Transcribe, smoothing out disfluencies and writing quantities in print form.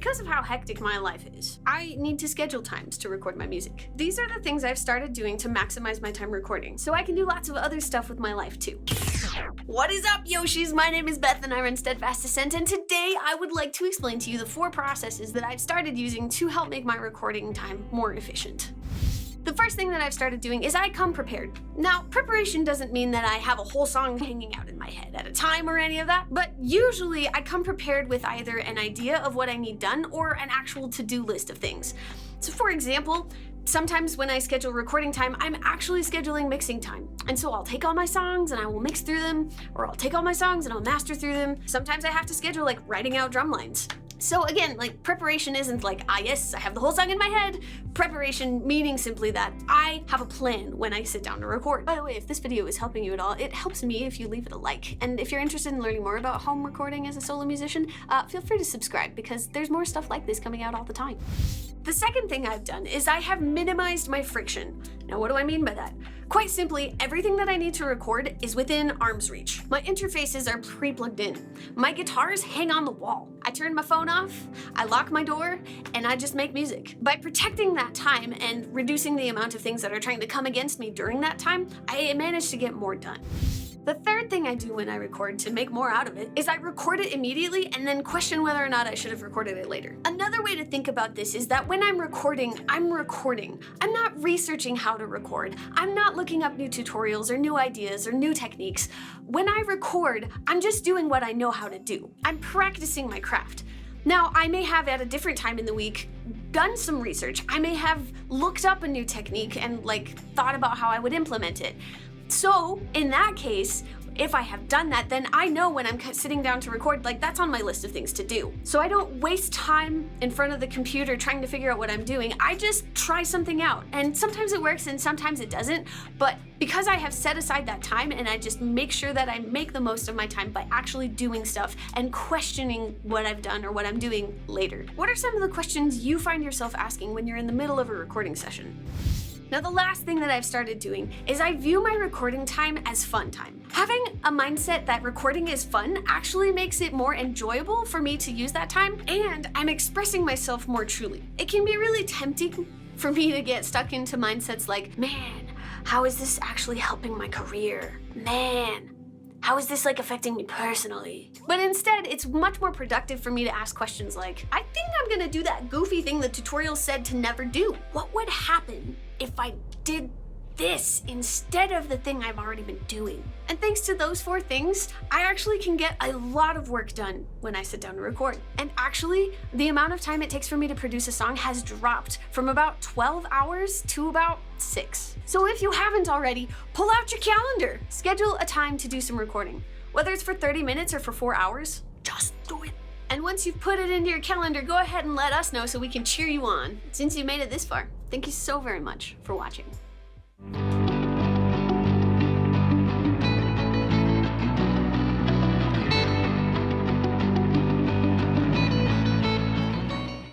Because of how hectic my life is, I need to schedule times to record my music. These are the things I've started doing to maximize my time recording, so I can do lots of other stuff with my life too. What is up, Yoshis? My name is Beth and I run Steadfast, Ascent, and today I would like to explain to you the 4 processes that I've started using to help make my recording time more efficient. The first thing that I've started doing is I come prepared. Now, preparation doesn't mean that I have a whole song hanging out in my head at a time or any of that, but usually I come prepared with either an idea of what I need done or an actual to-do list of things. So for example, sometimes when I schedule recording time, I'm actually scheduling mixing time. And so I'll take all my songs and I will mix through them, or I'll take all my songs and I'll master through them. Sometimes I have to schedule like writing out drum lines. So again, like preparation isn't like, yes, I have the whole song in my head. Preparation meaning simply that I have a plan when I sit down to record. By the way, if this video is helping you at all, it helps me if you leave it a like. And if you're interested in learning more about home recording as a solo musician, feel free to subscribe because there's more stuff like this coming out all the time. The second thing I've done is I have minimized my friction. Now, what do I mean by that? Quite simply, everything that I need to record is within arm's reach. My interfaces are pre-plugged in. My guitars hang on the wall. I turn my phone off, I lock my door, and I just make music. By protecting that time and reducing the amount of things that are trying to come against me during that time, I manage to get more done. The third thing I do when I record to make more out of it is I record it immediately and then question whether or not I should have recorded it later. Another way to think about this is that when I'm recording, I'm recording. I'm not researching how to record. I'm not looking up new tutorials or new ideas or new techniques. When I record, I'm just doing what I know how to do. I'm practicing my craft. Now, I may have at a different time in the week done some research. I may have looked up a new technique and thought about how I would implement it. So in that case, if I have done that, then I know when I'm sitting down to record, that's on my list of things to do. So I don't waste time in front of the computer trying to figure out what I'm doing. I just try something out. And sometimes it works and sometimes it doesn't. But because I have set aside that time and I just make sure that I make the most of my time by actually doing stuff and questioning what I've done or what I'm doing later. What are some of the questions you find yourself asking when you're in the middle of a recording session? Now, the last thing that I've started doing is I view my recording time as fun time. Having a mindset that recording is fun actually makes it more enjoyable for me to use that time, and I'm expressing myself more truly. It can be really tempting for me to get stuck into mindsets like, man, how is this actually helping my career? Man, how is this affecting me personally? But instead, it's much more productive for me to ask questions like, I think I'm gonna do that goofy thing the tutorial said to never do. What would happen if I did this instead of the thing I've already been doing? And thanks to those 4 things, I actually can get a lot of work done when I sit down to record. And actually, the amount of time it takes for me to produce a song has dropped from about 12 hours to about 6. So if you haven't already, pull out your calendar. Schedule a time to do some recording. Whether it's for 30 minutes or for 4 hours, just do it. And once you've put it into your calendar, go ahead and let us know so we can cheer you on. Since you made it this far, thank you so very much for watching.